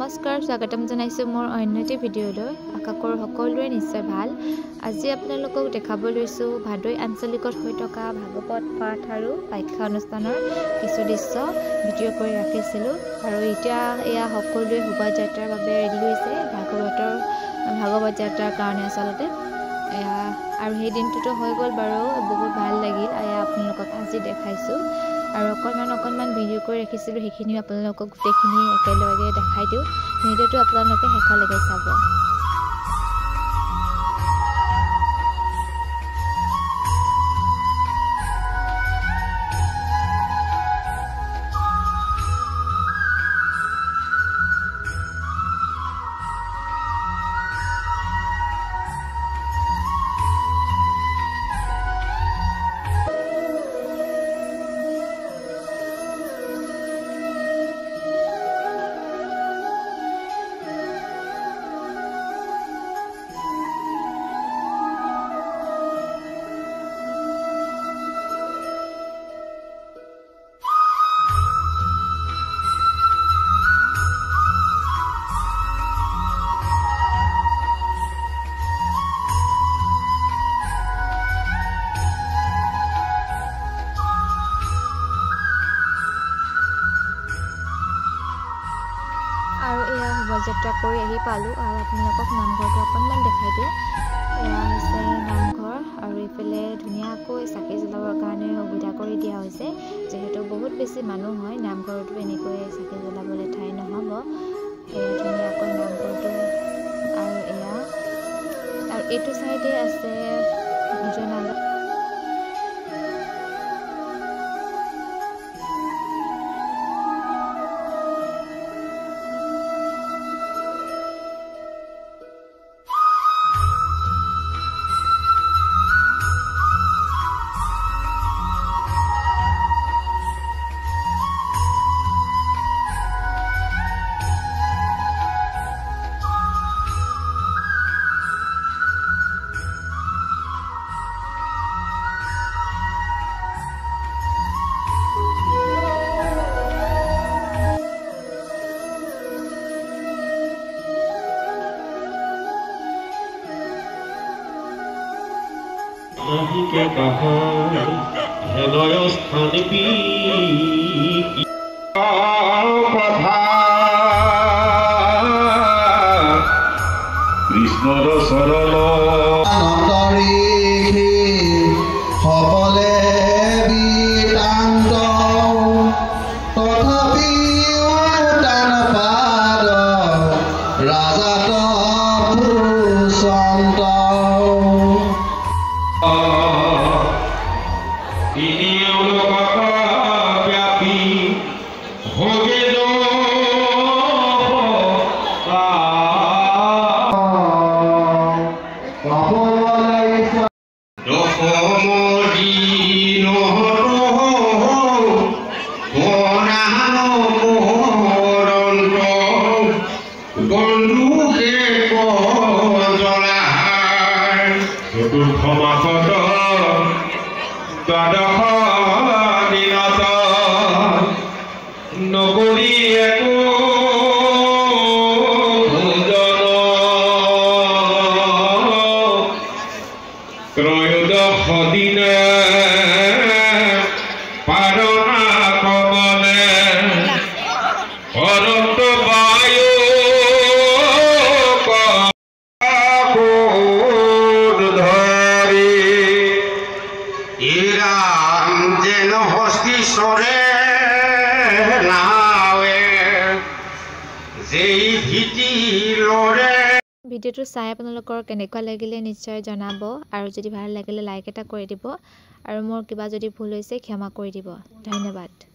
নমস্কাৰ স্বাগতম জনাইছো মোৰ অন্যটি ভিডিঅ'লৈ আশা কৰোঁ সকলোৰে নিশ্চয় ভাল আজি আপোনালোকক দেখাব লৈছো ভাদৈ আঞ্চলিকত হৈ থকা ভাগৱত পাঠ আৰু ব্যাখ্যা অনুষ্ঠানৰ কিছু দৃশ্য ভিডিঅ' কৰি ৰাখিছিলো আৰু এতিয়া এয়া সকলোৱে শোভাযাত্ৰাৰ বাবে ৰেডি হৈছে ভাগৱত যাত্ৰাৰ কাৰণে আচলতে এয়া আৰু সেই দিনটোতো হৈ গ'ল বাৰু বহুত ভাল লাগিল এয়া আপোনালোকক আজি দেখাইছো আৰু অকণমান ভিডিঅ' কৰি ৰাখিছিলোঁ সেইখিনি আপোনালোকক গোটেইখিনি একেলগে দেখাই দিওঁ ভিডিঅ'টো আপোনালোকে শেষলৈকে চাব আৰু এয়া শোভাযাত্ৰা কৰি আহি পালোঁ আৰু আপোনালোকক নামঘৰটো অকণমান দেখাই দিওঁ এয়া হৈছে নামঘৰ আৰু এইফালে ধুনীয়াকৈ চাকি জ্বলাবৰ কাৰণে সুবিধা কৰি দিয়া হৈছে যিহেতু বহুত বেছি মানুহ হয় নামঘৰটো এনেকৈ চাকি জ্বলাবলৈ ঠাই নহ'ব এয়া ধুনীয়াকৈ নামঘৰটো আৰু এইটো চাইডে আছে ভোজনালয় আহিকে কাহাৰ হেলয় স্থানিপি কথা কৃষ্ণৰ চৰণ সকলে বিতান্ত তথাপিও টান পাদ ৰাজাত ভূষন্ত ব্যাপী হোগে বন্ধুকে চতুৰ্থ মাসত দ্বাদশ দিনত নগৰী একো ভোজন ত্ৰয়োদশ দিনে পাৰণা কমলে অনন্ত বায়ু হস্তিশ্বৰে নাৱে যেই ভীতি লৰে ভিডিঅ'টো চাই আপোনালোকৰ কেনেকুৱা লাগিলে নিশ্চয় জনাব আৰু যদি ভাল লাগিলে লাইক এটা কৰি দিব আৰু মোৰ কিবা যদি ভুল হৈছে ক্ষমা কৰি দিব ধন্যবাদ